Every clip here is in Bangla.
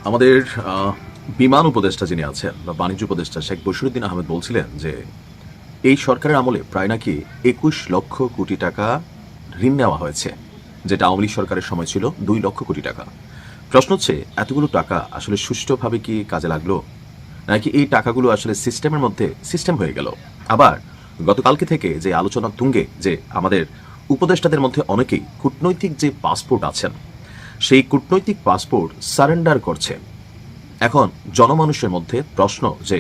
আমাদের বিমান উপদেষ্টা যিনি আছেন বা বাণিজ্য উপদেষ্টা শেখ বশিরউদ্দিন আহমেদ বলছিলেন যে এই সরকারের আমলে প্রায় নাকি ২১ লক্ষ কোটি টাকা ঋণ নেওয়া হয়েছে, যেটা আওয়ামী লীগ সরকারের সময় ছিল ২ লক্ষ কোটি টাকা। প্রশ্ন হচ্ছে, এতগুলো টাকা আসলে সুষ্ঠুভাবে কি কাজে লাগলো, নাকি এই টাকাগুলো আসলে সিস্টেমের মধ্যে সিস্টেম হয়ে গেল? আবার গতকালকে থেকে যে আলোচনা তুঙ্গে যে আমাদের উপদেষ্টাদের মধ্যে অনেকেই কূটনৈতিক যে পাসপোর্ট আছেন সেই কূটনৈতিক পাসপোর্ট সারেন্ডার করছে। এখন জনমানুষের মধ্যে প্রশ্ন যে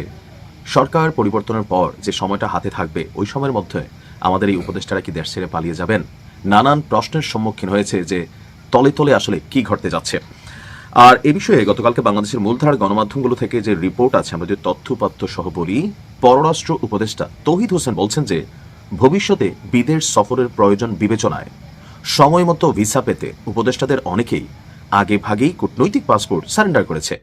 সরকার পরিবর্তনের পর যে সময়টা হাতে থাকবে ওই সময়ের মধ্যে আমাদের এই উপদেষ্টারা কি দেশ ছেড়ে পালিয়ে যাবেন? নানান প্রশ্নের সম্মুখীন হয়েছে যে তলে তলে আসলে কি ঘটতে যাচ্ছে। আর এ বিষয়ে গতকালকে বাংলাদেশের মূলধারার গণমাধ্যমগুলো থেকে যে রিপোর্ট আছে, আমরা যদি তথ্যপাত্য সহ বলি, পররাষ্ট্র উপদেষ্টা তৌহিদ হোসেন বলছেন যে ভবিষ্যতে বিদেশ সফরের প্রয়োজন বিবেচনায় সময় মতো ভিসা পেতে উপদেষ্টাদের অনেকেই আগে ভাগেই কূটনৈতিক পাসপোর্ট সারেন্ডার করেছে।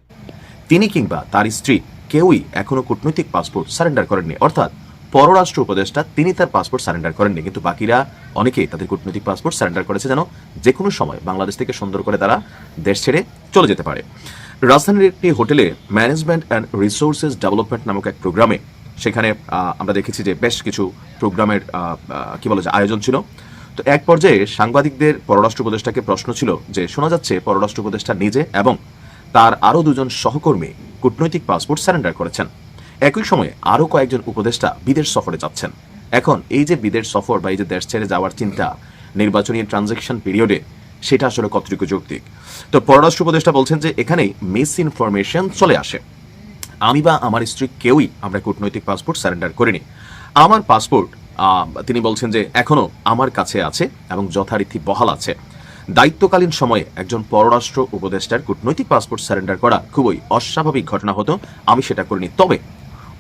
তিনি কিংবা তার স্ত্রী কেউই এখনো কূটনৈতিক পাসপোর্ট সারেন্ডার করেননি, অর্থাৎ পররাষ্ট্র উপদেষ্টা তিনি তার পাসপোর্ট সারেন্ডার করেননি, কিন্তু বাকিরা অনেকেই তাদের কূটনৈতিক পাসপোর্ট সারেন্ডার করেছে যেন যে কোনো সময় বাংলাদেশ থেকে সুন্দর করে তারা দেশ ছেড়ে চলে যেতে পারে। রাজধানীর একটি হোটেলে ম্যানেজমেন্ট অ্যান্ড রিসোর্সেস ডেভেলপমেন্ট নামক এক প্রোগ্রামে সেখানে আমরা দেখেছি যে বেশ কিছু প্রোগ্রামের আয়োজন ছিল। তো এক পর্যায়ে সাংবাদিকদের পররাষ্ট্র উপদেষ্টাকে প্রশ্ন ছিল যে শোনা যাচ্ছে পররাষ্ট্র উপদেষ্টা নিজে এবং তার আরও দুজন সহকর্মী কূটনৈতিক পাসপোর্ট সারেন্ডার করেছেন। একই সময়ে আরও কয়েকজন উপদেষ্টা বিদেশ সফরে যাচ্ছেন। এখন এই যে বিদেশ সফর বা এই যে দেশ ছেড়ে যাওয়ার চিন্তা নির্বাচনী ট্রানজ্যাকশন পিরিয়ডে, সেটা আসলে কতটুকু যৌক্তিক? তো পররাষ্ট্র উপদেষ্টা বলছেন যে এখানেই মিস ইনফরমেশন চলে আসে। আমি বা আমার স্ত্রী কেউই আমরা কূটনৈতিক পাসপোর্ট সারেন্ডার করিনি। আমার পাসপোর্ট তিনি বলছেন যে এখনো আমার কাছে আছে এবং যথারীতি বহাল আছে। দায়িত্বকালীন সময়ে একজন পররাষ্ট্র উপদেষ্টার কূটনৈতিক পাসপোর্ট সারেন্ডার করা খুবই অস্বাভাবিক ঘটনা হতো, আমি সেটা করিনি। তবে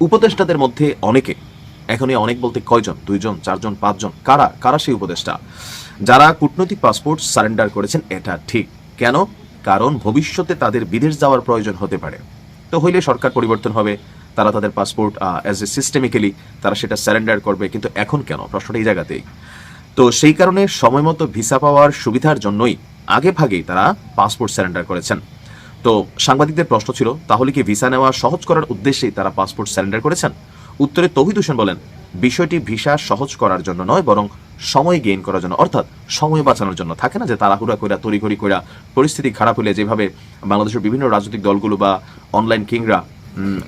উপদেষ্টাদের মধ্যে অনেকে, এখনই অনেক বলতে কয়জন, 2 জন 4 জন 5 জন, কারা সেই উপদেষ্টা যারা কূটনৈতিক পাসপোর্ট সারেন্ডার করেছেন? এটা ঠিক। কেন? কারণ ভবিষ্যতে তাদের বিদেশ যাওয়ার প্রয়োজন হতে পারে। তো হইলে সরকার পরিবর্তন হবে, তারা তাদের পাসপোর্ট অ্যাজ এ সিস্টেমিক্যালি তারা সেটা সারেন্ডার করবে, কিন্তু এখন কেন? প্রশ্নটা এই জায়গাতেই। তো সেই কারণে সময় মতো ভিসা পাওয়ার সুবিধার জন্যই আগে ভাগেই তারা পাসপোর্ট সারেন্ডার করেছেন। তো সাংবাদিকদের প্রশ্ন ছিল, তাহলে কি ভিসা নেওয়া সহজ করার উদ্দেশ্যেই তারা পাসপোর্ট সারেন্ডার করেছেন? উত্তরে তৌহিদ হোসেন বলেন, বিষয়টি ভিসা সহজ করার জন্য নয়, বরং সময় গেইন করার জন্য, অর্থাৎ সময় বাঁচানোর জন্য। থাকে না যে তাড়াহুড়া কইরা তড়িঘড়ি কইরা পরিস্থিতি খারাপ হলে যেভাবে বাংলাদেশের বিভিন্ন রাজনৈতিক দলগুলো বা অনলাইন কিংরা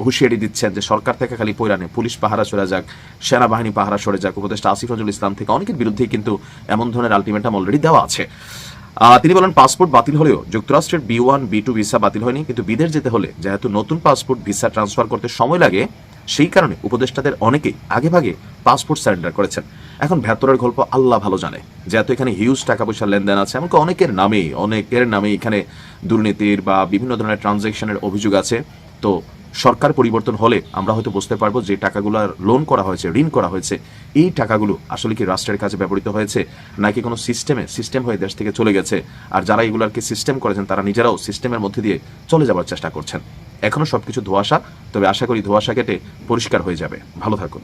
হুঁশিয়ারি দিচ্ছেন যে সরকার থেকে খালি পৈরানে পুলিশ পাহারা সরে যাক, সেনাবাহিনী পাহারা সরে যাক। উপদেষ্টা আসিফ নজরুল ইসলাম থেকে অনেকের বিরুদ্ধেই কিন্তু এমন ধরনের আলটিমেটাম অলরেডি দেওয়া আছে। তিনি বলেন, পাসপোর্ট বাতিল হলেও যুক্তরাষ্ট্রের B1 B2 ভিসা বাতিল হয়নি, কিন্তু বিদেশ যেতে হলে যেহেতু নতুন পাসপোর্ট ভিসা ট্রান্সফার করতে সময় লাগে, সেই কারণে উপদেষ্টাদের অনেকেই আগেভাগে পাসপোর্ট সারেন্ডার করেছেন। এখন ভেতরের গল্প আল্লাহ ভালো জানে, যেহেতু এখানে হিউজ টাকা পয়সার লেনদেন আছে, এমনকি অনেকের নামেই এখানে দুর্নীতির বা বিভিন্ন ধরনের ট্রানজ্যাকশনের অভিযোগ আছে। তো সরকার পরিবর্তন হলে আমরা হয়তো বুঝতে পারবো যে টাকাগুলো লোন করা হয়েছে, ঋণ করা হয়েছে, এই টাকাগুলো আসলে কি রাষ্ট্রের কাজে ব্যবহৃত হয়েছে, নাকি কোনো সিস্টেম হয়ে দেশ থেকে চলে গেছে। আর যারা এগুলোকে সিস্টেম করেছেন তারা নিজেরাও সিস্টেমের মধ্যে দিয়ে চলে যাওয়ার চেষ্টা করছেন। এখনো সবকিছু ধোঁয়াশা, তবে আশা করি ধোঁয়াশা কেটে পরিষ্কার হয়ে যাবে। ভালো থাকুন।